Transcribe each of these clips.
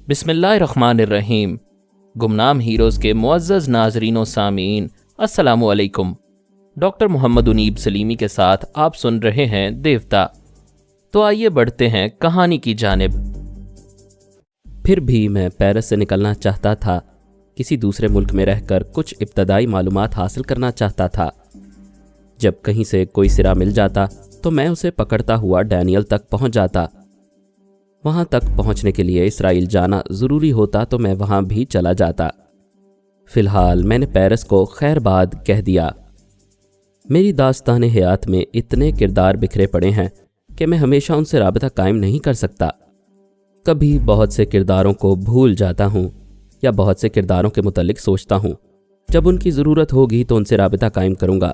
بسم اللہ الرحمن الرحیم۔ گمنام ہیروز کے معزز ناظرین و سامعین، السلام علیکم۔ ڈاکٹر محمد اونیب سلیمی کے ساتھ آپ سن رہے ہیں دیوتا۔ تو آئیے بڑھتے ہیں کہانی کی جانب۔ پھر بھی میں پیرس سے نکلنا چاہتا تھا، کسی دوسرے ملک میں رہ کر کچھ ابتدائی معلومات حاصل کرنا چاہتا تھا۔ جب کہیں سے کوئی سرا مل جاتا تو میں اسے پکڑتا ہوا ڈینیل تک پہنچ جاتا۔ وہاں تک پہنچنے کے لیے اسرائیل جانا ضروری ہوتا تو میں وہاں بھی چلا جاتا۔ فی الحال میں نے پیرس کو خیر باد کہہ دیا۔ میری داستان حیات میں اتنے کردار بکھرے پڑے ہیں کہ میں ہمیشہ ان سے رابطہ قائم نہیں کر سکتا۔ کبھی بہت سے کرداروں کو بھول جاتا ہوں یا بہت سے کرداروں کے متعلق سوچتا ہوں، جب ان کی ضرورت ہوگی تو ان سے رابطہ قائم کروں گا۔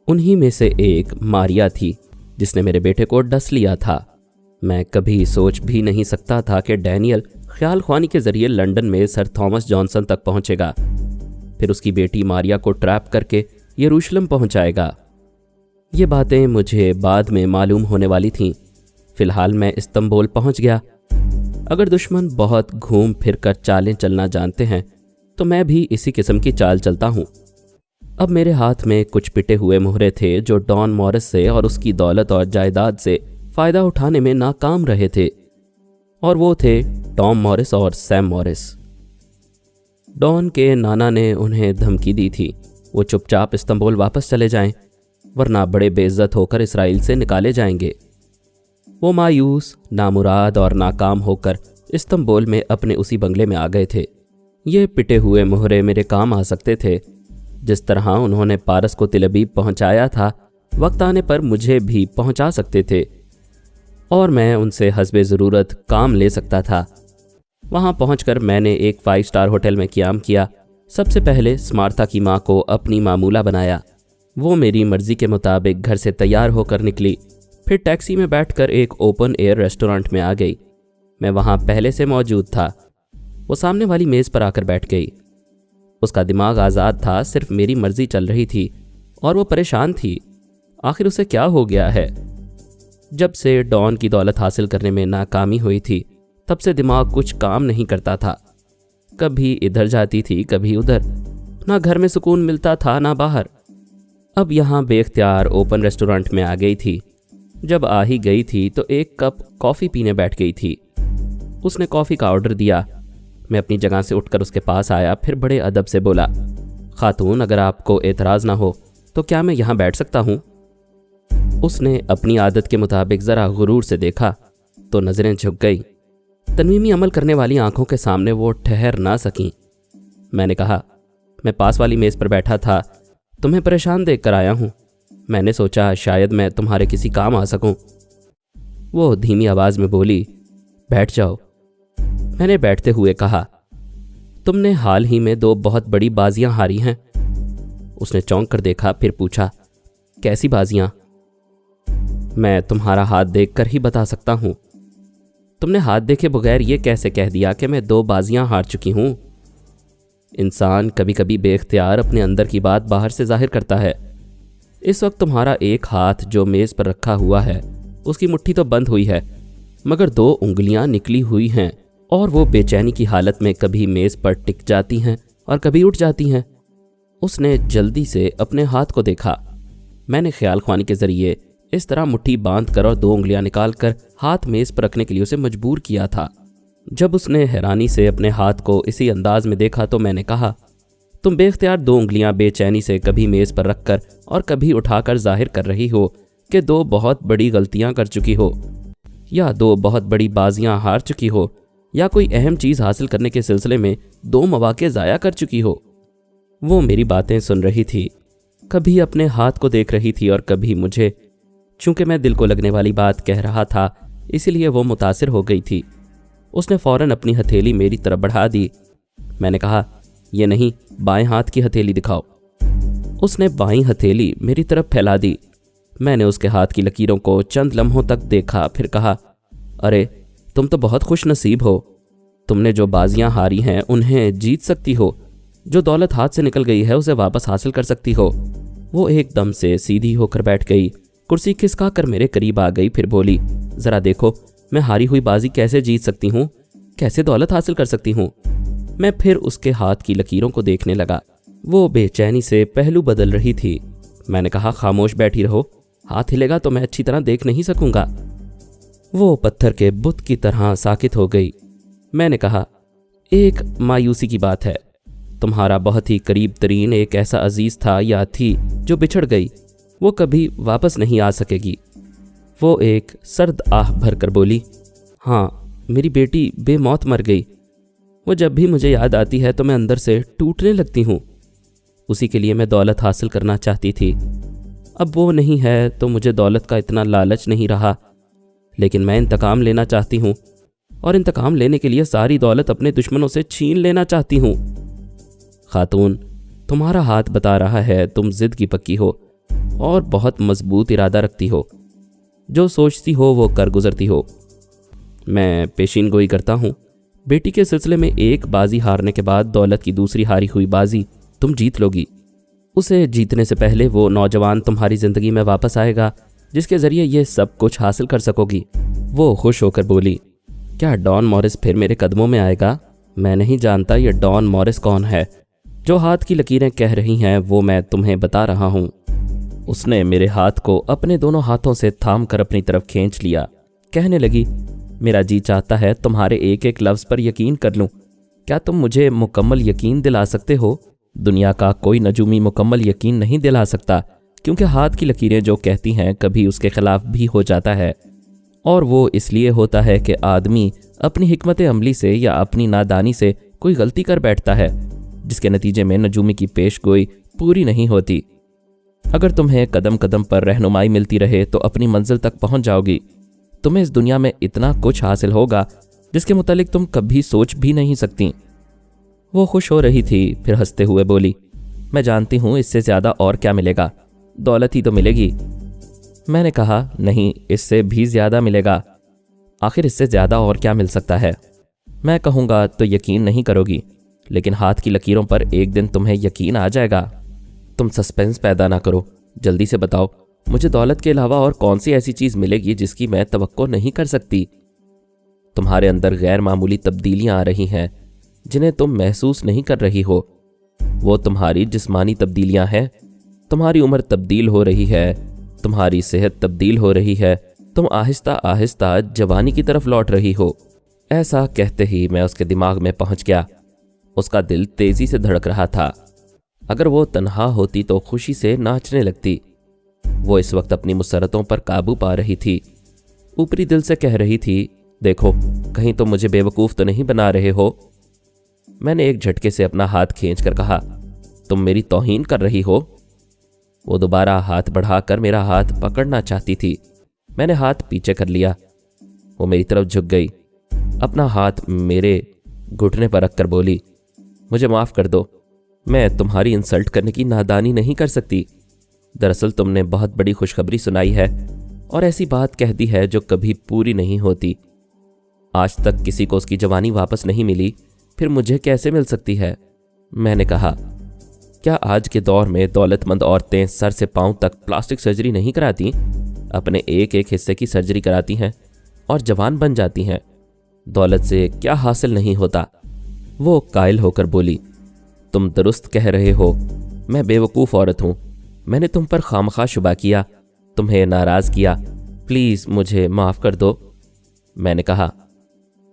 انہی میں سے ایک ماریا تھی جس نے میرے بیٹے کو ڈس لیا تھا۔ میں کبھی سوچ بھی نہیں سکتا تھا کہ ڈینیل خیال خوانی کے ذریعے لنڈن میں سر تھامس جانسن تک پہنچے گا، پھر اس کی بیٹی ماریا کو ٹریپ کر کے یروشلم پہنچائے گا۔ یہ باتیں مجھے بعد میں معلوم ہونے والی تھیں۔ فی الحال میں استنبول پہنچ گیا۔ اگر دشمن بہت گھوم پھر کر چالیں چلنا جانتے ہیں تو میں بھی اسی قسم کی چال چلتا ہوں۔ اب میرے ہاتھ میں کچھ پٹے ہوئے مہرے تھے جو ڈان مورس سے اور اس کی دولت اور جائیداد سے فائدہ اٹھانے میں ناکام رہے تھے، اور وہ تھے ٹام مورس اور سیم مورس۔ ڈان کے نانا نے انہیں دھمکی دی تھی وہ چپ چاپ استنبول واپس چلے جائیں، ورنہ بڑے بے عزت ہو کر اسرائیل سے نکالے جائیں گے۔ وہ مایوس، نامراد اور ناکام ہو کر استنبول میں اپنے اسی بنگلے میں آ گئے تھے۔ یہ پٹے ہوئے مہرے میرے کام آ سکتے تھے۔ جس طرح انہوں نے پارس کو تل ابیب پہنچایا تھا، وقت آنے پر مجھے بھی پہنچا سکتے تھے، اور میں ان سے حسب ضرورت کام لے سکتا تھا۔ وہاں پہنچ کر میں نے ایک 5 اسٹار ہوٹل میں قیام کیا۔ سب سے پہلے اسمارتھا کی ماں کو اپنی معمولہ بنایا۔ وہ میری مرضی کے مطابق گھر سے تیار ہو کر نکلی، پھر ٹیکسی میں بیٹھ کر ایک اوپن ایئر ریسٹورانٹ میں آ گئی۔ میں وہاں پہلے سے موجود تھا۔ وہ سامنے والی میز پر آ کر بیٹھ گئی۔ اس کا دماغ آزاد تھا، صرف میری مرضی چل رہی تھی، اور وہ پریشان تھی۔ آخر اسے کیا ہو گیا ہے؟ جب سے ڈان کی دولت حاصل کرنے میں ناکامی ہوئی تھی، تب سے دماغ کچھ کام نہیں کرتا تھا۔ کبھی ادھر جاتی تھی، کبھی ادھر، نہ گھر میں سکون ملتا تھا نہ باہر۔ اب یہاں بے اختیار اوپن ریسٹورانٹ میں آ گئی تھی۔ جب آ ہی گئی تھی تو ایک کپ کافی پینے بیٹھ گئی تھی۔ اس نے کافی کا آرڈر دیا۔ میں اپنی جگہ سے اٹھ کر اس کے پاس آیا، پھر بڑے ادب سے بولا، خاتون اگر آپ کو اعتراض نہ ہو تو کیا میں یہاں بیٹھ سکتا ہوں؟ اس نے اپنی عادت کے مطابق ذرا غرور سے دیکھا تو نظریں جھک گئی۔ تنویمی عمل کرنے والی آنکھوں کے سامنے وہ ٹھہر نہ سکیں۔ میں نے کہا، میں پاس والی میز پر بیٹھا تھا، تمہیں پریشان دیکھ کر آیا ہوں۔ میں نے سوچا شاید میں تمہارے کسی کام آ سکوں۔ وہ دھیمی آواز میں بولی، بیٹھ جاؤ۔ میں نے بیٹھتے ہوئے کہا، تم نے حال ہی میں 2 بہت بڑی بازیاں ہاری ہیں۔ اس نے چونک کر دیکھا، پھر پوچھا، کیسی بازیاں؟ میں تمہارا ہاتھ دیکھ کر ہی بتا سکتا ہوں۔ تم نے ہاتھ دیکھے بغیر یہ کیسے کہہ دیا کہ میں 2 بازیاں ہار چکی ہوں؟ انسان کبھی کبھی بے اختیار اپنے اندر کی بات باہر سے ظاہر کرتا ہے۔ اس وقت تمہارا ایک ہاتھ جو میز پر رکھا ہوا ہے، اس کی مٹھی تو بند ہوئی ہے، مگر 2 انگلیاں نکلی ہوئی ہیں، اور وہ بے چینی کی حالت میں کبھی میز پر ٹک جاتی ہیں اور کبھی اٹھ جاتی ہیں۔ اس نے جلدی سے اپنے ہاتھ کو دیکھا۔ میں نے خیال خوانی کے ذریعے اس طرح مٹھی باندھ کر اور 2 انگلیاں نکال کر ہاتھ میز پر رکھنے کے لیے اسے مجبور کیا تھا۔ جب اس نے حیرانی سے اپنے ہاتھ کو اسی انداز میں دیکھا تو میں نے کہا، تم بے اختیار 2 انگلیاں بے چینی سے کبھی میز پر رکھ کر اور کبھی اٹھا کر ظاہر کر رہی ہو کہ 2 بہت بڑی غلطیاں کر چکی ہو، یا 2 بہت بڑی بازیاں ہار چکی ہو، یا کوئی اہم چیز حاصل کرنے کے سلسلے میں 2 مواقع ضائع کر چکی ہو۔ وہ میری باتیں سن رہی تھی، کبھی اپنے ہاتھ کو دیکھ رہی تھی اور کبھی مجھے۔ چونکہ میں دل کو لگنے والی بات کہہ رہا تھا، اسی لیے وہ متاثر ہو گئی تھی۔ اس نے فوراً اپنی ہتھیلی میری طرف بڑھا دی۔ میں نے کہا، یہ نہیں، بائیں ہاتھ کی ہتھیلی دکھاؤ۔ اس نے بائیں ہتھیلی میری طرف پھیلا دی۔ میں نے اس کے ہاتھ کی لکیروں کو چند لمحوں تک دیکھا، پھر کہا، ارے تم تو بہت خوش نصیب ہو، تم نے جو بازیاں ہاری ہیں انہیں جیت سکتی ہو، جو دولت ہاتھ سے نکل گئی ہے اسے واپس حاصل کر سکتی ہو۔ وہ ایک دم سے سیدھی ہو کر بیٹھ گئی، کرسی کھسکا کر میرے قریب آ گئی، پھر بولی، ذرا دیکھو میں ہاری ہوئی بازی کیسے جیت سکتی ہوں۔ کیسے دولت حاصل کر سکتی ہوں؟ میں پھر اس کے ہاتھ کی لکیروں کو دیکھنے لگا۔ وہ بے چینی سے پہلو بدل رہی تھی۔ میں نے کہا خاموش بیٹھی رہو، ہاتھ ہلے گا تو میں اچھی طرح دیکھ نہیں سکوں گا۔ وہ پتھر کے بت کی طرح ساکت ہو گئی۔ میں نے کہا ایک مایوسی کی بات ہے، تمہارا بہت ہی قریب ترین ایک ایسا عزیز تھا یا تھی جو بچھڑ گئی، وہ کبھی واپس نہیں آ سکے گی۔ وہ ایک سرد آہ بھر کر بولی، ہاں میری بیٹی بے موت مر گئی، وہ جب بھی مجھے یاد آتی ہے تو میں اندر سے ٹوٹنے لگتی ہوں۔ اسی کے لیے میں دولت حاصل کرنا چاہتی تھی، اب وہ نہیں ہے تو مجھے دولت کا اتنا لالچ نہیں رہا، لیکن میں انتقام لینا چاہتی ہوں، اور انتقام لینے کے لیے ساری دولت اپنے دشمنوں سے چھین لینا چاہتی ہوں۔ خاتون، تمہارا ہاتھ بتا رہا ہے تم ضد کی پکی ہو اور بہت مضبوط ارادہ رکھتی ہو، جو سوچتی ہو وہ کر گزرتی ہو۔ میں پیشین گوئی کرتا ہوں، بیٹی کے سلسلے میں ایک بازی ہارنے کے بعد دولت کی دوسری ہاری ہوئی بازی تم جیت لو گی۔ اسے جیتنے سے پہلے وہ نوجوان تمہاری زندگی میں واپس آئے گا جس کے ذریعے یہ سب کچھ حاصل کر سکو گی۔ وہ خوش ہو کر بولی، کیا ڈان مورس پھر میرے قدموں میں آئے گا؟ میں نہیں جانتا یہ ڈان مورس کون ہے، جو ہاتھ کی لکیریں کہہ رہی ہیں وہ میں تمہیں بتا رہا ہوں۔ اس نے میرے ہاتھ کو اپنے دونوں ہاتھوں سے تھام کر اپنی طرف کھینچ لیا، کہنے لگی، میرا جی چاہتا ہے تمہارے ایک ایک لفظ پر یقین کر لوں، کیا تم مجھے مکمل یقین دلا سکتے ہو؟ دنیا کا کوئی نجومی مکمل یقین نہیں دلا سکتا، کیونکہ ہاتھ کی لکیریں جو کہتی ہیں کبھی اس کے خلاف بھی ہو جاتا ہے، اور وہ اس لیے ہوتا ہے کہ آدمی اپنی حکمت عملی سے یا اپنی نادانی سے کوئی غلطی کر بیٹھتا ہے، جس کے نتیجے میں نجومی کی پیش گوئی پوری نہیں ہوتی۔ اگر تمہیں قدم قدم پر رہنمائی ملتی رہے تو اپنی منزل تک پہنچ جاؤ گی۔ تمہیں اس دنیا میں اتنا کچھ حاصل ہوگا جس کے متعلق تم کبھی سوچ بھی نہیں سکتی۔ وہ خوش ہو رہی تھی، پھر ہنستے ہوئے بولی، میں جانتی ہوں اس سے زیادہ اور کیا ملے گا، دولت ہی تو ملے گی۔ میں نے کہا نہیں، اس سے بھی زیادہ ملے گا۔ آخر اس سے زیادہ اور کیا مل سکتا ہے؟ میں کہوں گا تو یقین نہیں کرو گی، لیکن ہاتھ کی لکیروں پر ایک دن تمہیں یقین آ جائے گا۔ تم سسپنس پیدا نہ کرو، جلدی سے بتاؤ، مجھے دولت کے علاوہ اور کون سی ایسی چیز ملے گی جس کی میں توقع نہیں کر سکتی؟ تمہارے اندر غیر معمولی تبدیلیاں آ رہی ہیں جنہیں تم محسوس نہیں کر رہی ہو۔ وہ تمہاری جسمانی تبدیلیاں ہیں، تمہاری عمر تبدیل ہو رہی ہے، تمہاری صحت تبدیل ہو رہی ہے، تم آہستہ آہستہ جوانی کی طرف لوٹ رہی ہو۔ ایسا کہتے ہی میں اس کے دماغ میں پہنچ گیا۔ اس کا دل تیزی سے دھڑک رہا تھا۔ اگر وہ تنہا ہوتی تو خوشی سے ناچنے لگتی۔ وہ اس وقت اپنی مسرتوں پر قابو پا رہی تھی، اوپری دل سے کہہ رہی تھی، دیکھو کہیں تم مجھے بے وقوف تو نہیں بنا رہے ہو۔ میں نے ایک جھٹکے سے اپنا ہاتھ کھینچ کر کہا، تم میری توہین کر رہی ہو؟ وہ دوبارہ ہاتھ بڑھا کر میرا ہاتھ پکڑنا چاہتی تھی۔ میں نے ہاتھ پیچھے کر لیا۔ وہ میری طرف جھک گئی، اپنا ہاتھ میرے گھٹنے پر رکھ کر بولی، مجھے معاف کر دو، میں تمہاری انسلٹ کرنے کی نادانی نہیں کر سکتی۔ دراصل تم نے بہت بڑی خوشخبری سنائی ہے، اور ایسی بات کہہ دی ہے جو کبھی پوری نہیں ہوتی۔ آج تک کسی کو اس کی جوانی واپس نہیں ملی، پھر مجھے کیسے مل سکتی ہے؟ میں نے کہا، کیا آج کے دور میں دولت مند عورتیں سر سے پاؤں تک پلاسٹک سرجری نہیں کراتی؟ اپنے ایک ایک حصے کی سرجری کراتی ہیں اور جوان بن جاتی ہیں۔ دولت سے کیا حاصل نہیں ہوتا؟ وہ قائل ہو کر بولی، تم درست کہہ رہے ہو، میں بے وقوف عورت ہوں، میں نے تم پر خامخواہ شبہ کیا، تمہیں ناراض کیا، پلیز مجھے معاف کر دو۔ میں نے کہا،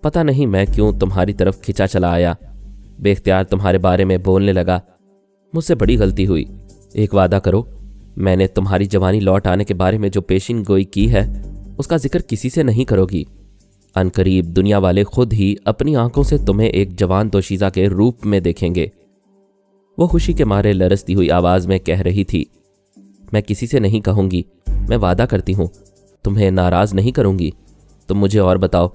پتہ نہیں میں کیوں تمہاری طرف کھچا چلا آیا، بے اختیار تمہارے بارے میں بولنے لگا، مجھ سے بڑی غلطی ہوئی۔ ایک وعدہ کرو، میں نے تمہاری جوانی لوٹ آنے کے بارے میں جو پیشین گوئی کی ہے اس کا ذکر کسی سے نہیں کرو گی۔ ان قریب دنیا والے خود ہی اپنی آنکھوں سے تمہیں ایک جوان دوشیزہ کے روپ میں دیکھیں گے۔ وہ خوشی کے مارے لرزتی ہوئی آواز میں کہہ رہی تھی، میں کسی سے نہیں کہوں گی، میں وعدہ کرتی ہوں، تمہیں ناراض نہیں کروں گی۔ تم مجھے اور بتاؤ،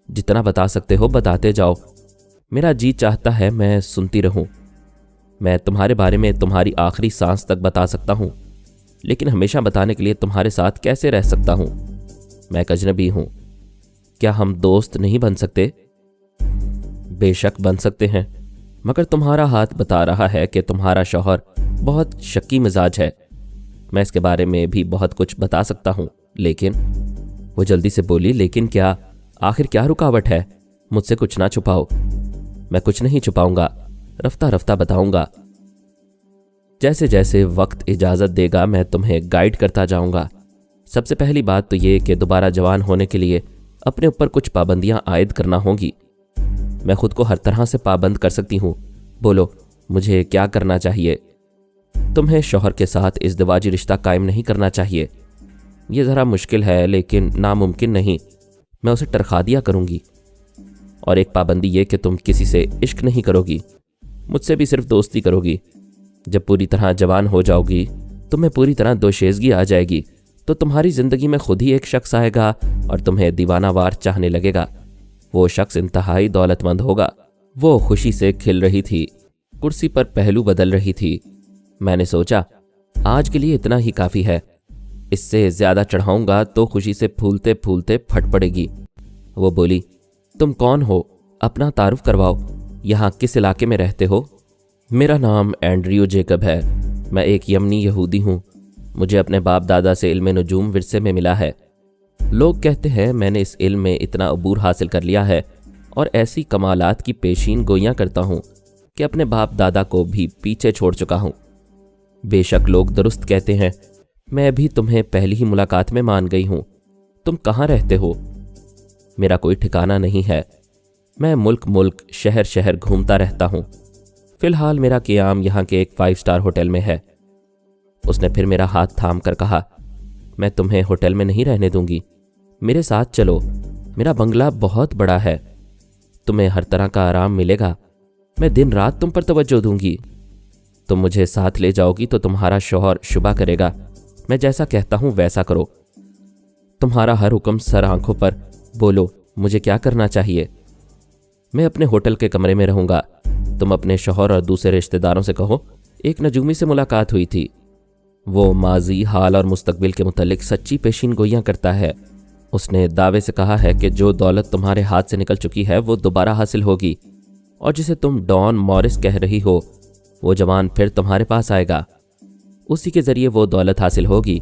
جتنا بتا سکتے ہو بتاتے جاؤ، میرا جی چاہتا ہے میں سنتی رہوں۔ میں تمہارے بارے میں تمہاری آخری سانس تک بتا سکتا ہوں، لیکن ہمیشہ بتانے کے لیے تمہارے ساتھ کیسے رہ سکتا ہوں؟ میں ایک اجنبی ہوں، کیا ہم دوست نہیں بن سکتے؟ بے شک بن سکتے ہیں، مگر تمہارا ہاتھ بتا رہا ہے کہ تمہارا شوہر بہت شکی مزاج ہے۔ میں اس کے بارے میں بھی بہت کچھ بتا سکتا ہوں، لیکن وہ جلدی سے بولی، لیکن کیا؟ آخر کیا رکاوٹ ہے؟ مجھ سے کچھ نہ چھپاؤ۔ میں کچھ نہیں چھپاؤں گا، رفتہ رفتہ بتاؤں گا۔ جیسے جیسے وقت اجازت دے گا میں تمہیں گائیڈ کرتا جاؤں گا۔ سب سے پہلی بات تو یہ کہ دوبارہ جوان ہونے کے لیے اپنے اوپر کچھ پابندیاں عائد کرنا ہوں گی۔ میں خود کو ہر طرح سے پابند کر سکتی ہوں۔ بولو مجھے کیا کرنا چاہیے؟ تمہیں شوہر کے ساتھ ازدواجی رشتہ قائم نہیں کرنا چاہیے۔ یہ ذرا مشکل ہے لیکن ناممکن نہیں، میں اسے ٹرخا دیا کروں گی۔ اور ایک پابندی یہ کہ تم کسی سے عشق نہیں کرو گی، مجھ سے بھی صرف دوستی کرو گی۔ جب پوری طرح جوان ہو جاؤ گی، تمہیں پوری طرح دوشیزگی آ جائے گی، تو تمہاری زندگی میں خود ہی ایک شخص آئے گا اور تمہیں دیوانہ وار چاہنے لگے گا۔ وہ شخص انتہائی دولت مند ہوگا۔ وہ خوشی سے کھل رہی تھی، کرسی پر پہلو بدل رہی تھی۔ میں نے سوچا آج کے لیے اتنا ہی کافی ہے، اس سے زیادہ چڑھاؤں گا تو خوشی سے پھولتے پھولتے پھٹ پڑے گی۔ وہ بولی تم کون ہو؟ اپنا تعارف کرواؤ، یہاں کس علاقے میں رہتے ہو؟ میرا نام اینڈریو جیکب ہے، میں ایک یمنی یہودی ہوں۔ مجھے اپنے باپ دادا سے علم نجوم ورثے میں ملا ہے۔ لوگ کہتے ہیں میں نے اس علم میں اتنا عبور حاصل کر لیا ہے اور ایسی کمالات کی پیشین گوئیاں کرتا ہوں کہ اپنے باپ دادا کو بھی پیچھے چھوڑ چکا ہوں۔ بے شک لوگ درست کہتے ہیں، میں بھی تمہیں پہلی ہی ملاقات میں مان گئی ہوں۔ تم کہاں رہتے ہو؟ میرا کوئی ٹھکانہ نہیں ہے، میں ملک شہر شہر گھومتا رہتا ہوں۔ فی الحال میرا قیام یہاں کے ایک 5 اسٹار ہوٹل میں ہے۔ اس نے پھر میرا ہاتھ تھام کر کہا، میں تمہیں ہوٹل میں نہیں رہنے دوں گی، میرے ساتھ چلو، میرا بنگلہ بہت بڑا ہے، تمہیں ہر طرح کا آرام ملے گا، میں دن رات تم پر توجہ دوں گی۔ تم مجھے ساتھ لے جاؤ گی تو تمہارا شوہر شبہ کرے گا، میں جیسا کہتا ہوں ویسا کرو۔ تمہارا ہر حکم سر آنکھوں پر، بولو مجھے کیا کرنا چاہیے؟ میں اپنے ہوٹل کے کمرے میں رہوں گا، تم اپنے شوہر اور دوسرے رشتہ داروں سے کہو ایک نجومی سے ملاقات ہوئی تھی، وہ ماضی، حال اور مستقبل کے متعلق سچی پیشین گوئیاں کرتا ہے۔ اس نے دعوے سے کہا ہے کہ جو دولت تمہارے ہاتھ سے نکل چکی ہے وہ دوبارہ حاصل ہوگی، اور جسے تم ڈان مورس کہہ رہی ہو وہ جوان پھر تمہارے پاس آئے گا، اسی کے ذریعے وہ دولت حاصل ہوگی۔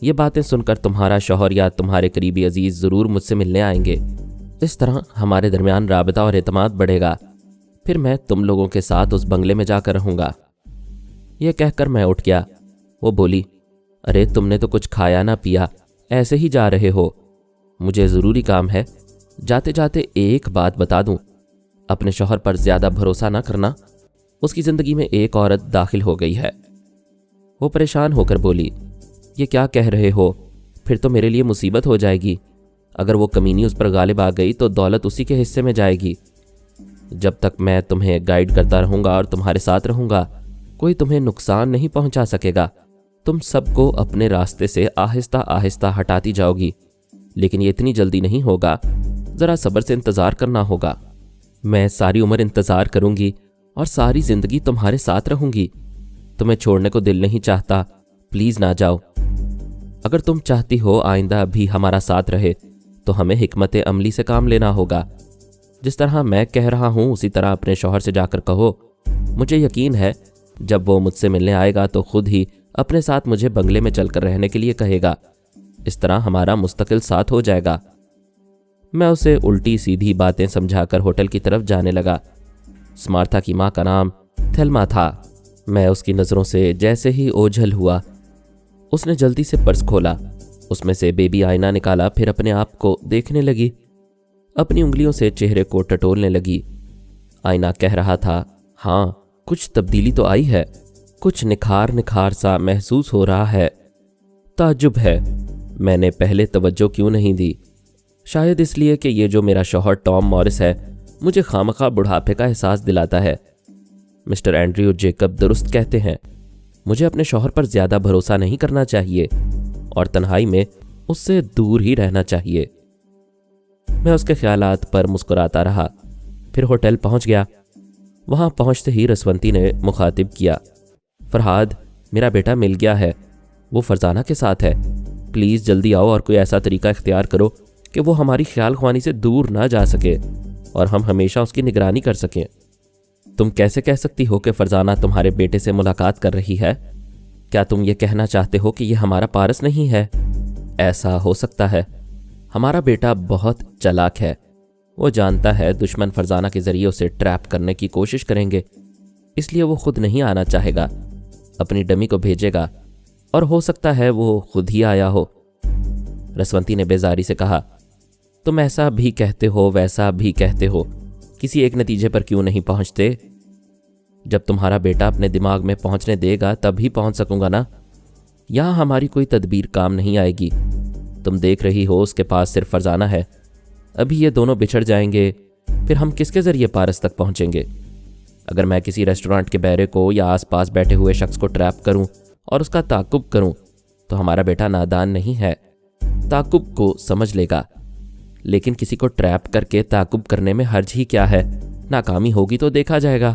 یہ باتیں سن کر تمہارا شوہر یا تمہارے قریبی عزیز ضرور مجھ سے ملنے آئیں گے، اس طرح ہمارے درمیان رابطہ اور اعتماد بڑھے گا، پھر میں تم لوگوں کے ساتھ اس بنگلے میں جا کر رہوں گا۔ یہ کہہ کر میں اٹھ گیا۔ وہ بولی، ارے تم نے تو کچھ کھایا نہ پیا، ایسے ہی جا رہے ہو؟ مجھے ضروری کام ہے، جاتے جاتے ایک بات بتا دوں، اپنے شوہر پر زیادہ بھروسہ نہ کرنا، اس کی زندگی میں ایک عورت داخل ہو گئی ہے۔ وہ پریشان ہو کر بولی، یہ کیا کہہ رہے ہو؟ پھر تو میرے لیے مصیبت ہو جائے گی، اگر وہ کمینی اس پر غالب آ گئی تو دولت اسی کے حصے میں جائے گی۔ جب تک میں تمہیں گائیڈ کرتا رہوں گا اور تمہارے ساتھ رہوں گا، کوئی تمہیں نقصان نہیں پہنچا سکے گا، تم سب کو اپنے راستے سے آہستہ آہستہ ہٹاتی جاؤ گی، لیکن یہ اتنی جلدی نہیں ہوگا، ذرا صبر سے انتظار کرنا ہوگا۔ میں ساری عمر انتظار کروں گی اور ساری زندگی تمہارے ساتھ رہوں گی۔ تمہیں چھوڑنے کو دل نہیں چاہتا، پلیز نہ جاؤ۔ اگر تم چاہتی ہو آئندہ بھی ہمارا ساتھ رہے تو ہمیں حکمت عملی سے کام لینا ہوگا۔ جس طرح میں کہہ رہا ہوں اسی طرح اپنے شوہر سے جا کر کہو، مجھے یقین ہے جب وہ مجھ سے ملنے آئے گا تو خود ہی اپنے ساتھ مجھے بنگلے میں چل کر رہنے کے لیے کہے گا، اس طرح ہمارا مستقل ساتھ ہو جائے گا۔ میں اسے الٹی سیدھی باتیں سمجھا کر ہوٹل کی طرف جانے لگا۔ سمارتھا کی ماں کا نام تھیلما تھا۔ میں اس کی نظروں سے جیسے ہی اوجھل ہوا، اس نے جلدی سے پرس کھولا، اس میں سے بیبی آئینہ نکالا، پھر اپنے آپ کو دیکھنے لگی، اپنی انگلیوں سے چہرے کو ٹٹولنے لگی۔ آئینہ کہہ رہا تھا، ہاں کچھ تبدیلی تو آئی ہے، کچھ نکھار سا محسوس ہو رہا ہے۔ تعجب ہے میں نے پہلے توجہ کیوں نہیں دی، شاید اس لیے کہ یہ جو میرا شوہر ٹام مورس ہے مجھے خامخواہ بڑھاپے کا احساس دلاتا ہے۔ مسٹر اینڈریو جیکب درست کہتے ہیں، مجھے اپنے شوہر پر زیادہ بھروسہ نہیں کرنا چاہیے اور تنہائی میں اس سے دور ہی رہنا چاہیے۔ میں اس کے خیالات پر مسکراتا رہا، پھر ہوٹل پہنچ گیا۔ وہاں پہنچتے ہی رسونتی نے مخاطب کیا، فرہاد میرا بیٹا مل گیا ہے، وہ فرزانہ کے ساتھ ہے، پلیز جلدی آؤ اور کوئی ایسا طریقہ اختیار کرو کہ وہ ہماری خیال خوانی سے دور نہ جا سکے اور ہم ہمیشہ اس کی نگرانی کر سکیں۔ تم کیسے کہہ سکتی ہو کہ فرزانہ تمہارے بیٹے سے ملاقات کر رہی ہے؟ کیا تم یہ کہنا چاہتے ہو کہ یہ ہمارا پارس نہیں ہے؟ ایسا ہو سکتا ہے، ہمارا بیٹا بہت چالاک ہے، وہ جانتا ہے دشمن فرزانہ کے ذریعے اسے ٹریپ کرنے کی کوشش کریں گے، اس لیے وہ خود نہیں آنا چاہے گا، اپنی ڈمی کو بھیجے گا، اور ہو سکتا ہے وہ خود ہی آیا ہو۔ رسونتی نے بیزاری سے کہا، تم ایسا بھی کہتے ہو ویسا بھی کہتے ہو، کسی ایک نتیجے پر کیوں نہیں پہنچتے؟ جب تمہارا بیٹا اپنے دماغ میں پہنچنے دے گا تب ہی پہنچ سکوں گا نا۔ یہاں ہماری کوئی تدبیر کام نہیں آئے گی۔ تم دیکھ رہی ہو اس کے پاس صرف فرزانہ ہے، ابھی یہ دونوں بچھڑ جائیں گے، پھر ہم کس کے ذریعے پارس تک پہنچیں گے؟ اگر میں کسی ریسٹورانٹ کے بہرے کو یا آس پاس بیٹھے ہوئے شخص کو ٹریپ کروں اور اس کا تعاقب کروں تو ہمارا بیٹا نادان نہیں ہے، تعاقب کو سمجھ لے گا، لیکن کسی کو ٹریپ کر کے تعاقب کرنے میں حرج ہی کیا ہے؟ ناکامی ہوگی تو دیکھا جائے گا۔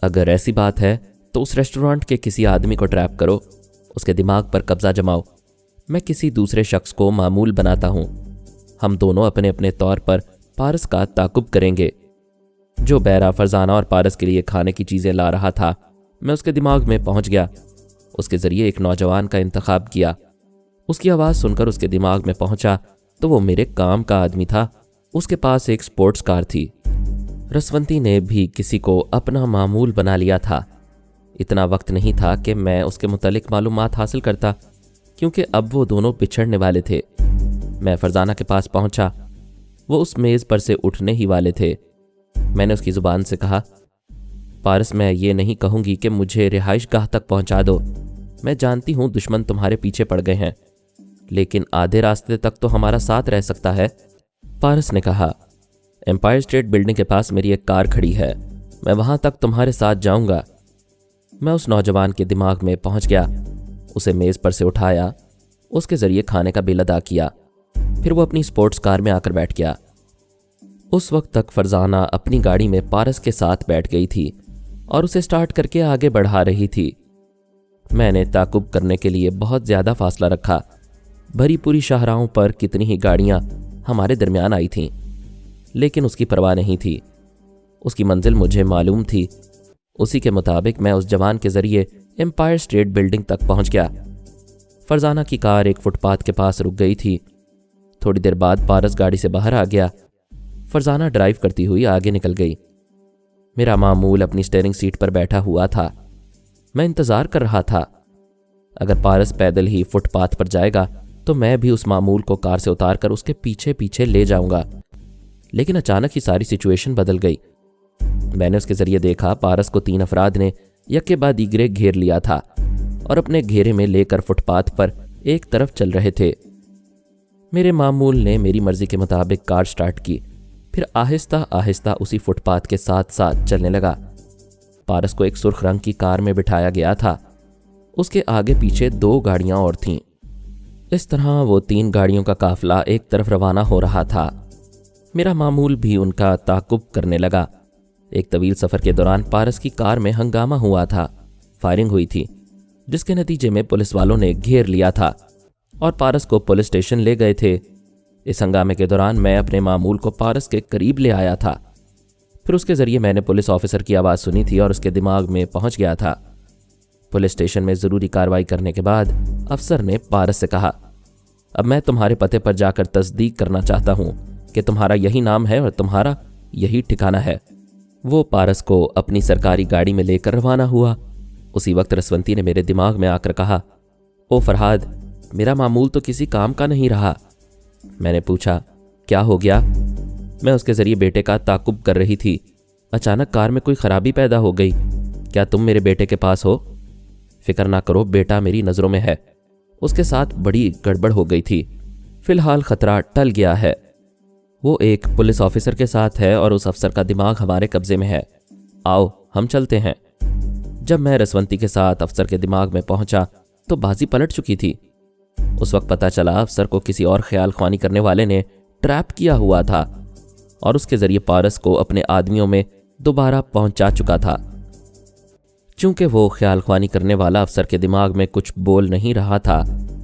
اگر ایسی بات ہے تو اس ریسٹورانٹ کے کسی آدمی کو ٹریپ کرو، اس کے دماغ پر قبضہ جماؤ، میں کسی دوسرے شخص کو معمول بناتا ہوں، ہم دونوں اپنے اپنے طور پر پارس کا تعاقب کریں گے۔ جو بہرا فرزانہ اور پارس کے لیے کھانے کی چیزیں لا رہا تھا، میں اس کے دماغ میں پہنچ گیا، اس کے ذریعے ایک نوجوان کا انتخاب کیا، اس کی آواز سن کر اس کے دماغ میں پہنچا تو وہ میرے کام کا آدمی تھا، اس کے پاس ایک سپورٹس کار تھی۔ رسونتی نے بھی کسی کو اپنا معمول بنا لیا تھا۔ اتنا وقت نہیں تھا کہ میں اس کے متعلق معلومات حاصل کرتا، کیونکہ اب وہ دونوں بچھڑنے والے تھے۔ میں فرزانہ کے پاس پہنچا، وہ اس میز پر سے اٹھنے ہی والے تھے۔ میں نے اس کی زبان سے کہا، پارس میں یہ نہیں کہوں گی کہ مجھے رہائش گاہ تک پہنچا دو، میں جانتی ہوں دشمن تمہارے پیچھے پڑ گئے ہیں، لیکن آدھے راستے تک تو ہمارا ساتھ رہ سکتا ہے۔ پارس نے کہا، امپائر اسٹیٹ بلڈنگ کے پاس میری ایک کار کھڑی ہے، میں وہاں تک تمہارے ساتھ جاؤں گا۔ میں اس نوجوان کے دماغ میں پہنچ گیا، اسے میز پر سے اٹھایا، اس کے ذریعے کھانے کا بل ادا کیا، پھر وہ اپنی سپورٹس کار میں آ کر بیٹھ گیا۔ اس وقت تک فرزانہ اپنی گاڑی میں پارس کے ساتھ بیٹھ گئی تھی اور اسے سٹارٹ کر کے آگے بڑھا رہی تھی۔ میں نے تعاقب کرنے کے لیے بہت زیادہ فاصلہ رکھا، بھری پوری شاہراہوں پر کتنی ہی گاڑیاں ہمارے درمیان آئی تھیں، لیکن اس کی پرواہ نہیں تھی، اس کی منزل مجھے معلوم تھی۔ اسی کے مطابق میں اس جوان کے ذریعے امپائر اسٹیٹ بلڈنگ تک پہنچ گیا۔ فرزانہ کی کار ایک فٹ پاتھ کے پاس رک گئی تھی۔ تھوڑی دیر بعد پارس گاڑی سے باہر آ گیا، فرزانہ ڈرائیو کرتی ہوئی آگے نکل گئی۔ میرا معمول اپنی سٹیئرنگ سیٹ پر بیٹھا ہوا تھا، میں انتظار کر رہا تھا۔ اگر پارس پیدل ہی فٹ پاتھ پر جائے گا تو میں بھی اس معمول کو کار سے اتار کر اس کے پیچھے پیچھے لے جاؤں گا، لیکن اچانک ہی ساری سچویشن بدل گئی۔ میں نے اس کے ذریعے دیکھا پارس کو 3 افراد نے یکے بعد دیگرے گھیر لیا تھا اور اپنے گھیرے میں لے کر فٹ پاتھ پر ایک طرف چل رہے تھے۔ میرے معمول نے میری مرضی کے مطابق کار سٹارٹ کی، پھر آہستہ آہستہ اسی فٹ پاتھ کے ساتھ ساتھ چلنے لگا۔ پارس کو ایک سرخ رنگ کی کار میں بٹھایا گیا تھا، اس کے آگے پیچھے 2 گاڑیاں اور تھیں۔ اس طرح وہ 3 گاڑیوں کا قافلہ ایک طرف روانہ ہو رہا تھا۔ میرا معمول بھی ان کا تعاقب کرنے لگا۔ ایک طویل سفر کے دوران پارس کی کار میں ہنگامہ ہوا تھا، فائرنگ ہوئی تھی، جس کے نتیجے میں پولیس والوں نے گھیر لیا تھا اور پارس کو پولیس اسٹیشن لے گئے تھے۔ اس ہنگامے کے دوران میں اپنے معمول کو پارس کے قریب لے آیا تھا، پھر اس کے ذریعے میں نے پولیس آفیسر کی آواز سنی تھی اور اس کے دماغ میں پہنچ گیا تھا۔ پولیس اسٹیشن میں ضروری کارروائی کرنے کے بعد افسر نے پارس سے کہا، اب میں تمہارے پتے پر جا کر تصدیق کرنا چاہتا ہوں کہ تمہارا یہی نام ہے اور تمہارا یہی ٹھکانہ ہے۔ وہ پارس کو اپنی سرکاری گاڑی میں لے کر روانہ ہوا۔ اسی وقت رسونتی نے میرے دماغ میں آ کر کہا، او فرہاد، میرا معمول تو کسی کام کا نہیں رہا۔ میں نے پوچھا، کیا ہو گیا؟ میں اس کے ذریعے بیٹے کا تعاقب کر رہی تھی، اچانک کار میں کوئی خرابی پیدا ہو گئی۔ کیا تم میرے بیٹے کے پاس ہو؟ فکر نہ کرو، بیٹا میری نظروں میں ہے، اس کے ساتھ بڑی گڑبڑ ہو گئی تھی، فی الحال خطرہ ٹل گیا ہے۔ وہ ایک پولیس آفیسر کے ساتھ ہے اور اس افسر کا دماغ ہمارے قبضے میں ہے، آؤ ہم چلتے ہیں۔ جب میں رسونتی کے ساتھ افسر کے دماغ میں پہنچا تو بازی پلٹ چکی تھی۔ اس وقت پتہ چلا افسر کو کسی اور خیال خوانی کرنے والے نے ٹریپ کیا ہوا تھا اور اس کے ذریعے پارس کو اپنے آدمیوں میں دوبارہ پہنچا چکا تھا۔ چونکہ وہ خیال خوانی کرنے والا افسر کے دماغ میں کچھ بول نہیں رہا تھا،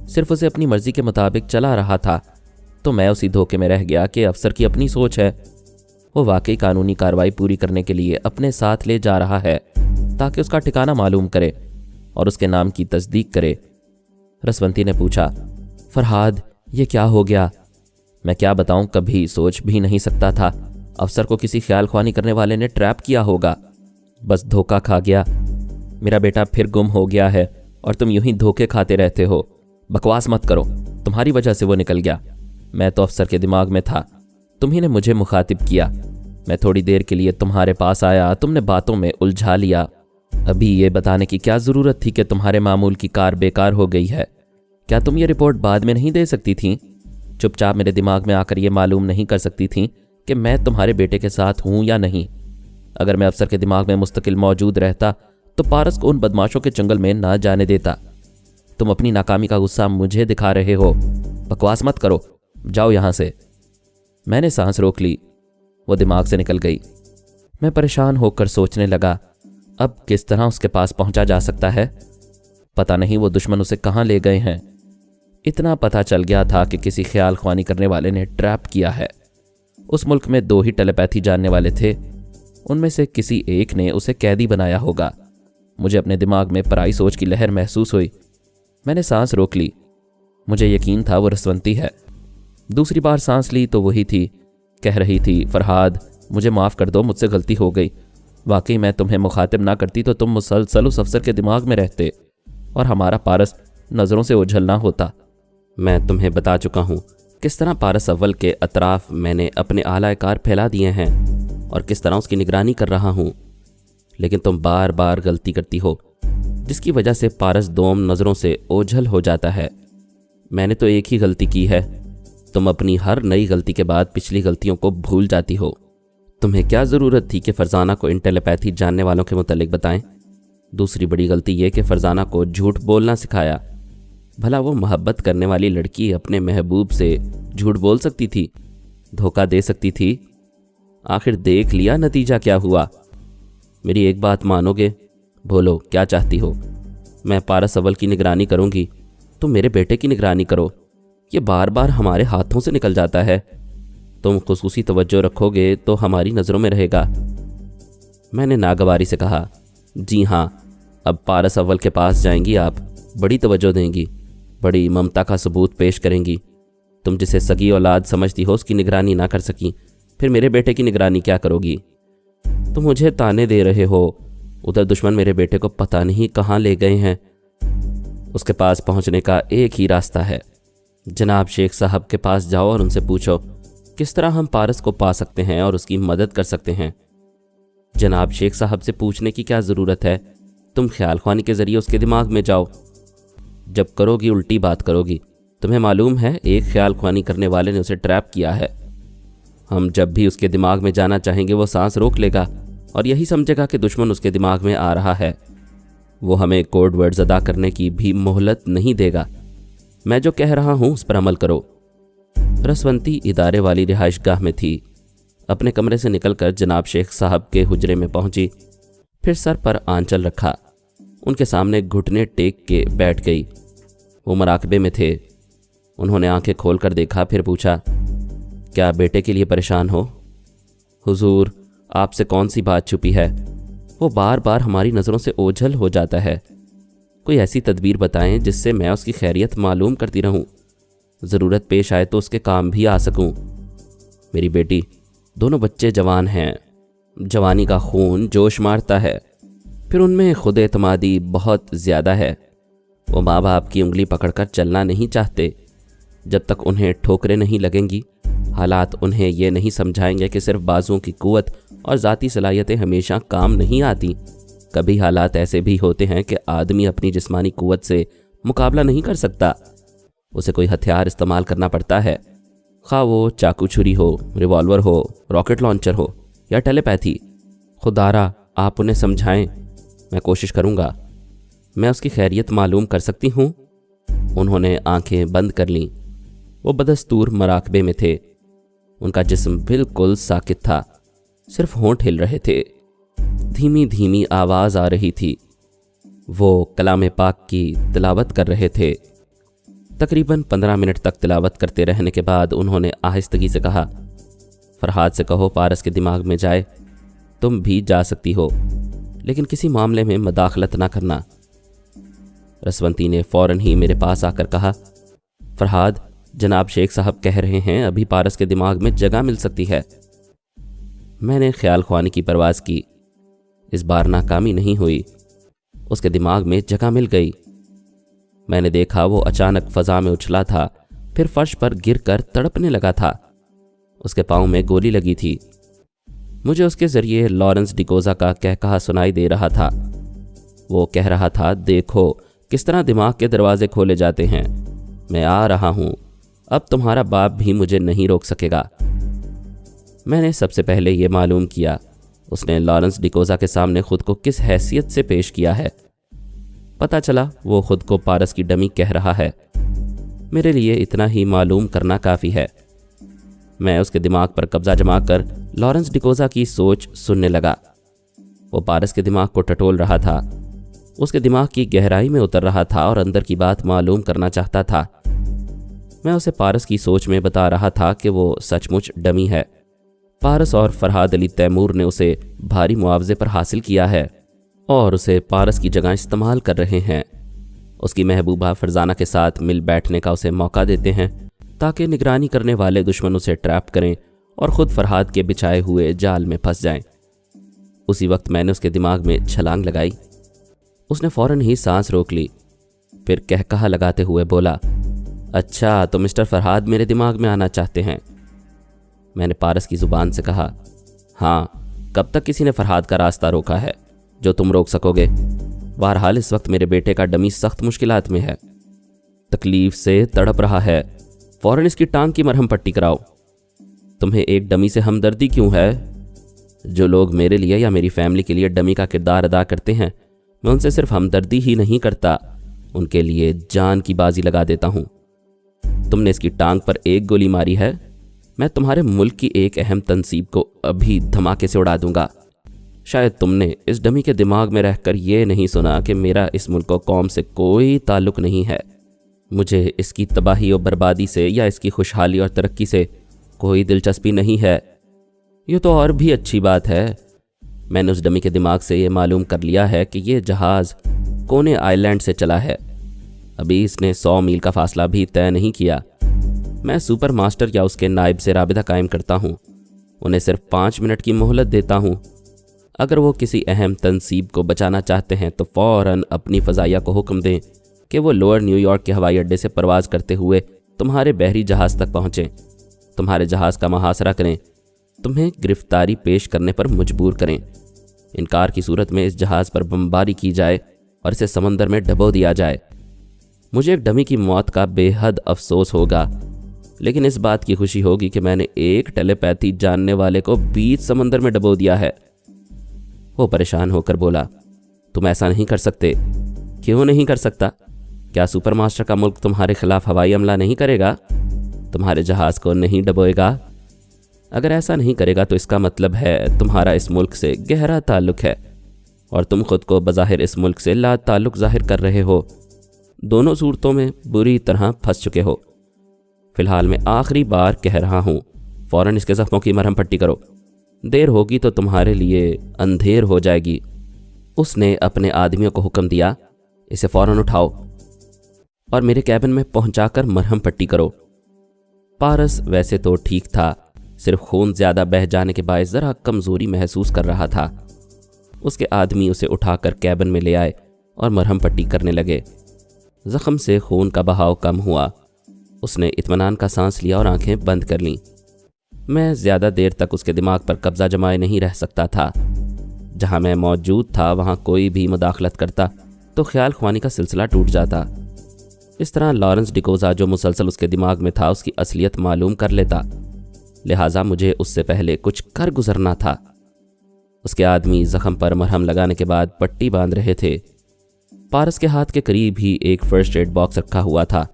صرف اسے اپنی مرضی کے مطابق چلا رہا تھا، تو میں اسی دھوکے میں رہ گیا کہ افسر کی اپنی سوچ ہے، وہ واقعی قانونی کارروائی پوری کرنے کے لیے اپنے ساتھ لے جا رہا ہے تاکہ اس کا ٹھکانہ معلوم کرے اور اس کے نام کی تصدیق کرے۔ رسونتی نے پوچھا، فرہاد یہ کیا ہو گیا؟ میں کیا بتاؤں، کبھی سوچ بھی نہیں سکتا تھا، افسر کو کسی خیال خوانی کرنے والے نے ٹریپ کیا ہوگا۔ بس دھوکہ کھا گیا۔ میرا بیٹا پھر گم ہو گیا ہے اور تم یوں ہی دھوکے کھاتے رہتے ہو۔ بکواس مت کرو، تمہاری وجہ سے وہ نکل گیا۔ میں تو افسر کے دماغ میں تھا، تم ہی نے مجھے مخاطب کیا۔ میں تھوڑی دیر کے لیے تمہارے پاس آیا، تم نے باتوں میں الجھا لیا۔ ابھی یہ بتانے کی کیا ضرورت تھی کہ تمہارے معمول کی کار بیکار ہو گئی ہے؟ کیا تم یہ رپورٹ بعد میں نہیں دے سکتی تھیں؟ چپ چاپ میرے دماغ میں آ کر یہ معلوم نہیں کر سکتی تھیں کہ میں تمہارے بیٹے کے ساتھ ہوں یا نہیں؟ اگر میں افسر کے دماغ میں مستقل موجود رہتا تو پارس کو ان بدماشوں کے چنگل میں نہ جانے دیتا۔ تم اپنی ناکامی کا غصہ مجھے دکھا رہے ہو۔ بکواس مت کرو، جاؤ یہاں سے۔ میں نے سانس روک لی، وہ دماغ سے نکل گئی۔ میں پریشان ہو کر سوچنے لگا، اب کس طرح اس کے پاس پہنچا جا سکتا ہے؟ پتہ نہیں وہ دشمن اسے کہاں لے گئے ہیں۔ اتنا پتہ چل گیا تھا کہ کسی خیال خوانی کرنے والے نے ٹریپ کیا ہے۔ اس ملک میں 2 ہی ٹیلیپیتھی جاننے والے تھے، ان میں سے کسی ایک نے اسے قیدی بنایا ہوگا۔ مجھے اپنے دماغ میں پرائی سوچ کی لہر محسوس ہوئی۔ میں نے سانس روک لی، مجھے یقین تھا وہ رسونتی ہے۔ دوسری بار سانس لی تو وہی تھی، کہہ رہی تھی، فرہاد مجھے معاف کر دو، مجھ سے غلطی ہو گئی۔ واقعی میں تمہیں مخاطب نہ کرتی تو تم مسلسل اس افسر کے دماغ میں رہتے اور ہمارا پارس نظروں سے اوجھل نہ ہوتا۔ میں تمہیں بتا چکا ہوں کس طرح پارس اول کے اطراف میں نے اپنے اعلی کار پھیلا دیے ہیں اور کس طرح اس کی نگرانی کر رہا ہوں، لیکن تم بار بار غلطی کرتی ہو جس کی وجہ سے پارس دوم نظروں سے اوجھل ہو جاتا ہے۔ میں نے تو ایک ہی غلطی کی ہے، تم اپنی ہر نئی غلطی کے بعد پچھلی غلطیوں کو بھول جاتی ہو۔ تمہیں کیا ضرورت تھی کہ فرزانہ کو ان ٹیلیپیتھی جاننے والوں کے متعلق بتائیں؟ دوسری بڑی غلطی یہ کہ فرزانہ کو جھوٹ بولنا سکھایا۔ بھلا وہ محبت کرنے والی لڑکی اپنے محبوب سے جھوٹ بول سکتی تھی، دھوکہ دے سکتی تھی؟ آخر دیکھ لیا نتیجہ کیا ہوا۔ میری ایک بات مانو گے؟ بولو کیا چاہتی ہو؟ میں پارس اول کی نگرانی کروں گی، تم میرے بیٹے کی نگرانی کرو۔ یہ بار بار ہمارے ہاتھوں سے نکل جاتا ہے، تم خصوصی توجہ رکھو گے تو ہماری نظروں میں رہے گا۔ میں نے ناگواری سے کہا، جی ہاں، اب پارس اول کے پاس جائیں گی آپ، بڑی توجہ دیں گی، بڑی ممتا کا ثبوت پیش کریں گی۔ تم جسے سگی اولاد سمجھتی ہو اس کی نگرانی نہ کر سکی، پھر میرے بیٹے کی نگرانی کیا کرو گی؟ تم مجھے تانے دے رہے ہو، ادھر دشمن میرے بیٹے کو پتہ نہیں کہاں لے گئے ہیں۔ اس کے پاس پہنچنے کا ایک ہی راستہ ہے، جناب شیخ صاحب کے پاس جاؤ اور ان سے پوچھو کس طرح ہم پارس کو پا سکتے ہیں اور اس کی مدد کر سکتے ہیں۔ جناب شیخ صاحب سے پوچھنے کی کیا ضرورت ہے؟ تم خیال خوانی کے ذریعے اس کے دماغ میں جاؤ۔ جب کرو گی الٹی بات کرو گی۔ تمہیں معلوم ہے ایک خیال خوانی کرنے والے نے اسے ٹریپ کیا ہے۔ ہم جب بھی اس کے دماغ میں جانا چاہیں گے وہ سانس روک لے گا اور یہی سمجھے گا کہ دشمن اس کے دماغ میں آ رہا ہے۔ وہ ہمیں کوڈ ورڈز ادا کرنے کی بھی مہلت نہیں دے گا۔ میں جو کہہ رہا ہوں اس پر عمل کرو۔ رسونتی ادارے والی رہائش گاہ میں تھی۔ اپنے کمرے سے نکل کر جناب شیخ صاحب کے حجرے میں پہنچی، پھر سر پر آنچل رکھا، ان کے سامنے گھٹنے ٹیک کے بیٹھ گئی۔ وہ مراقبے میں تھے۔ انہوں نے آنکھیں کھول کر دیکھا، پھر پوچھا، کیا بیٹے کے لیے پریشان ہو؟ حضور، آپ سے کون سی بات چھپی ہے؟ وہ بار بار ہماری نظروں سے اوجھل ہو جاتا ہے۔ کوئی ایسی تدبیر بتائیں جس سے میں اس کی خیریت معلوم کرتی رہوں، ضرورت پیش آئے تو اس کے کام بھی آ سکوں۔ میری بیٹی، دونوں بچے جوان ہیں، جوانی کا خون جوش مارتا ہے، پھر ان میں خود اعتمادی بہت زیادہ ہے۔ وہ ماں باپ کی انگلی پکڑ کر چلنا نہیں چاہتے۔ جب تک انہیں ٹھوکریں نہیں لگیں گی، حالات انہیں یہ نہیں سمجھائیں گے کہ صرف بازوں کی قوت اور ذاتی صلاحیتیں ہمیشہ کام نہیں آتی۔ کبھی حالات ایسے بھی ہوتے ہیں کہ آدمی اپنی جسمانی قوت سے مقابلہ نہیں کر سکتا، اسے کوئی ہتھیار استعمال کرنا پڑتا ہے، خواہ وہ چاقو چھری ہو، ریوالور ہو، راکٹ لانچر ہو یا ٹیلیپیتھی۔ خدارا آپ انہیں سمجھائیں، میں کوشش کروں گا۔ میں اس کی خیریت معلوم کر سکتی ہوں؟ انہوں نے آنکھیں بند کر لیں۔ وہ بدستور مراقبے میں تھے۔ ان کا جسم بالکل ساکت تھا، صرف ہونٹ ہل رہے تھے، دھیمی دھیمی آواز آ رہی تھی۔ وہ کلام پاک کی تلاوت کر رہے تھے۔ تقریباً 15 منٹ تک تلاوت کرتے رہنے کے بعد انہوں نے آہستگی سے کہا، فرحاد سے کہو پارس کے دماغ میں جائے، تم بھی جا سکتی ہو، لیکن کسی معاملے میں مداخلت نہ کرنا۔ رسونتی نے فوراً ہی میرے پاس آ کر کہا، فرحاد، جناب شیخ صاحب کہہ رہے ہیں ابھی پارس کے دماغ میں جگہ مل سکتی ہے۔ میں نے خیال خوانی کی پرواز کی۔ اس بار ناکامی نہیں ہوئی، اس کے دماغ میں جگہ مل گئی۔ میں نے دیکھا وہ اچانک فضا میں اچھلا تھا، پھر فرش پر گر کر تڑپنے لگا تھا۔ اس کے پاؤں میں گولی لگی تھی۔ مجھے اس کے ذریعے لارنس ڈیکوزا کا کہا سنائی دے رہا تھا۔ وہ کہہ رہا تھا، دیکھو کس طرح دماغ کے دروازے کھولے جاتے ہیں، میں آ رہا ہوں، اب تمہارا باپ بھی مجھے نہیں روک سکے گا۔ میں نے سب سے پہلے یہ معلوم کیا اس نے لارنس ڈیکوزا کے سامنے خود کو کس حیثیت سے پیش کیا ہے۔ پتہ چلا وہ خود کو پارس کی ڈمی کہہ رہا ہے۔ میرے لیے اتنا ہی معلوم کرنا کافی ہے۔ میں اس کے دماغ پر قبضہ جما کر لارنس ڈیکوزا کی سوچ سننے لگا۔ وہ پارس کے دماغ کو ٹٹول رہا تھا، اس کے دماغ کی گہرائی میں اتر رہا تھا اور اندر کی بات معلوم کرنا چاہتا تھا۔ میں اسے پارس کی سوچ میں بتا رہا تھا کہ وہ سچ مچ ڈمی ہے۔ پارس اور فرحاد علی تیمور نے اسے بھاری معاوضے پر حاصل کیا ہے اور اسے پارس کی جگہ استعمال کر رہے ہیں۔ اس کی محبوبہ فرزانہ کے ساتھ مل بیٹھنے کا اسے موقع دیتے ہیں تاکہ نگرانی کرنے والے دشمن اسے ٹریپ کریں اور خود فرحاد کے بچھائے ہوئے جال میں پھنس جائیں۔ اسی وقت میں نے اس کے دماغ میں چھلانگ لگائی۔ اس نے فوراً ہی سانس روک لی، پھر کہا لگاتے ہوئے بولا، اچھا تو مسٹر فرحاد میرے دماغ میں آنا چاہتے ہیں؟ میں نے پارس کی زبان سے کہا، ہاں، کب تک کسی نے فرحاد کا راستہ روکا ہے جو تم روک سکو گے؟ بہرحال اس وقت میرے بیٹے کا ڈمی سخت مشکلات میں ہے، تکلیف سے تڑپ رہا ہے، فوراً اس کی ٹانگ کی مرہم پٹی کراؤ۔ تمہیں ایک ڈمی سے ہمدردی کیوں ہے؟ جو لوگ میرے لیے یا میری فیملی کے لیے ڈمی کا کردار ادا کرتے ہیں، میں ان سے صرف ہمدردی ہی نہیں کرتا، ان کے لیے جان کی بازی لگا دیتا ہوں۔ تم نے اس کی ٹانگ پر ایک گولی ماری ہے، میں تمہارے ملک کی ایک اہم تنصیب کو ابھی دھماکے سے اڑا دوں گا۔ شاید تم نے اس ڈمی کے دماغ میں رہ کر یہ نہیں سنا کہ میرا اس ملک و قوم سے کوئی تعلق نہیں ہے، مجھے اس کی تباہی و بربادی سے یا اس کی خوشحالی اور ترقی سے کوئی دلچسپی نہیں ہے۔ یہ تو اور بھی اچھی بات ہے، میں نے اس ڈمی کے دماغ سے یہ معلوم کر لیا ہے کہ یہ جہاز کونے آئی لینڈ سے چلا ہے، ابھی اس نے 100 میل کا فاصلہ بھی طے نہیں کیا۔ میں سپر ماسٹر یا اس کے نائب سے رابطہ قائم کرتا ہوں، انہیں صرف 5 منٹ کی مہلت دیتا ہوں۔ اگر وہ کسی اہم تنصیب کو بچانا چاہتے ہیں تو فوراً اپنی فضائیہ کو حکم دیں کہ وہ لوئر نیو یارک کے ہوائی اڈے سے پرواز کرتے ہوئے تمہارے بحری جہاز تک پہنچیں، تمہارے جہاز کا محاصرہ کریں، تمہیں گرفتاری پیش کرنے پر مجبور کریں۔ انکار کی صورت میں اس جہاز پر بمباری کی جائے اور اسے سمندر میں ڈبو دیا جائے۔ مجھے ایک ڈمی کی موت کا بے حد افسوس ہوگا، لیکن اس بات کی خوشی ہوگی کہ میں نے ایک ٹیلی پیتھی جاننے والے کو 20 سمندر میں ڈبو دیا ہے۔ وہ پریشان ہو کر بولا، تم ایسا نہیں کر سکتے۔ کیوں نہیں کر سکتا؟ کیا سپر ماسٹر کا ملک تمہارے خلاف ہوائی حملہ نہیں کرے گا؟ تمہارے جہاز کو نہیں ڈبوئے گا؟ اگر ایسا نہیں کرے گا تو اس کا مطلب ہے تمہارا اس ملک سے گہرا تعلق ہے اور تم خود کو بظاہر اس ملک سے لا تعلق ظاہر کر رہے ہو۔ دونوں صورتوں میں بری طرح پھنس چکے ہو۔ فی الحال میں آخری بار کہہ رہا ہوں، فوراً اس کے زخموں کی مرہم پٹی کرو، دیر ہوگی تو تمہارے لیے اندھیر ہو جائے گی۔ اس نے اپنے آدمیوں کو حکم دیا، اسے فوراً اٹھاؤ اور میرے کیبن میں پہنچا کر مرہم پٹی کرو۔ پارس ویسے تو ٹھیک تھا، صرف خون زیادہ بہہ جانے کے باعث ذرا کمزوری محسوس کر رہا تھا۔ اس کے آدمی اسے اٹھا کر کیبن میں لے آئے اور مرہم پٹی کرنے لگے۔ زخم سے خون کا بہاؤ کم ہوا، اس نے اطمینان کا سانس لیا اور آنکھیں بند کر لیں۔ میں زیادہ دیر تک اس کے دماغ پر قبضہ جمائے نہیں رہ سکتا تھا۔ جہاں میں موجود تھا وہاں کوئی بھی مداخلت کرتا تو خیال خوانی کا سلسلہ ٹوٹ جاتا۔ اس طرح لارنس ڈیکوزا جو مسلسل اس کے دماغ میں تھا اس کی اصلیت معلوم کر لیتا، لہٰذا مجھے اس سے پہلے کچھ کر گزرنا تھا۔ اس کے آدمی زخم پر مرہم لگانے کے بعد پٹی باندھ رہے تھے۔ پارس کے ہاتھ کے قریب ہی ایک فرسٹ ایڈ باکس رکھا ہوا تھا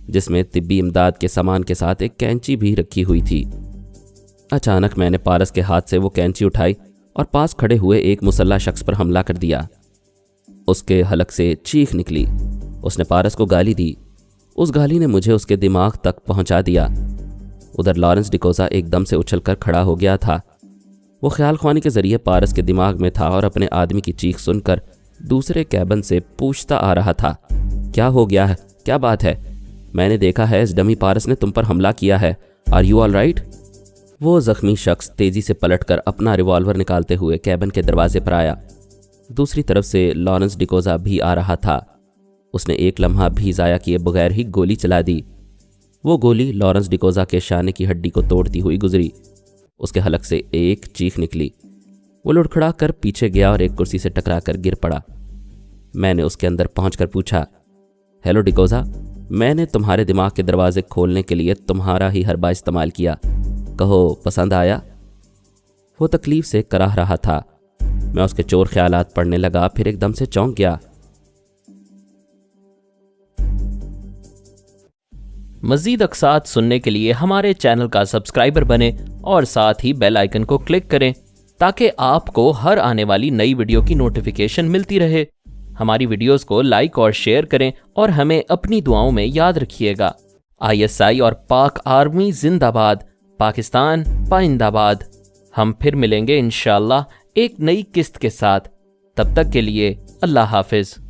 جس میں طبی امداد کے سامان کے ساتھ ایک کینچی بھی رکھی ہوئی تھی۔ اچانک میں نے پارس کے ہاتھ سے وہ کینچی اٹھائی اور پاس کھڑے ہوئے ایک مسلح شخص پر حملہ کر دیا۔ اس کے حلق سے چیخ نکلی، اس نے پارس کو گالی دی، اس گالی نے مجھے اس کے دماغ تک پہنچا دیا۔ ادھر لارنس ڈیکوزا ایک دم سے اچھل کر کھڑا ہو گیا تھا۔ وہ خیال خوانی کے ذریعے پارس کے دماغ میں تھا اور اپنے آدمی کی چیخ سن کر دوسرے کیبن سے پوچھتا آ رہا تھا، کیا ہو گیا ہے؟ کیا بات ہے؟ میں نے دیکھا ہے اس ڈمی پارس نے تم پر حملہ کیا ہے، آر یو آل رائٹ؟ وہ زخمی شخص تیزی سے پلٹ کر اپنا ریوالور نکالتے ہوئے کیبن کے دروازے پر آیا۔ دوسری طرف سے لارنس ڈیکوزا بھی آ رہا تھا۔ اس نے ایک لمحہ بھی ضائع کیے بغیر ہی گولی چلا دی۔ وہ گولی لارنس ڈیکوزا کے شانے کی ہڈی کو توڑتی ہوئی گزری۔ اس کے حلق سے ایک چیخ نکلی۔ وہ لڑکھڑا کر پیچھے گیا اور ایک کرسی سے ٹکرا کر گر پڑا۔ میں نے اس کے اندر پہنچ کر پوچھا، ہیلو ڈیکوزا، میں نے تمہارے دماغ کے دروازے کھولنے کے لیے تمہارا ہی حربہ استعمال کیا، کہو پسند آیا؟ وہ تکلیف سے کراہ رہا تھا۔ میں اس کے چور خیالات پڑھنے لگا، پھر ایک دم سے چونک گیا۔ مزید اقساط سننے کے لیے ہمارے چینل کا سبسکرائبر بنیں اور ساتھ ہی بیل آئیکن کو کلک کریں تاکہ آپ کو ہر آنے والی نئی ویڈیو کی نوٹیفیکیشن ملتی رہے۔ ہماری ویڈیوز کو لائک اور شیئر کریں اور ہمیں اپنی دعاؤں میں یاد رکھیے گا۔ ISI اور پاک آرمی زندہ باد، پاکستان پائندہ باد۔ ہم پھر ملیں گے انشاءاللہ ایک نئی قسط کے ساتھ۔ تب تک کے لیے اللہ حافظ۔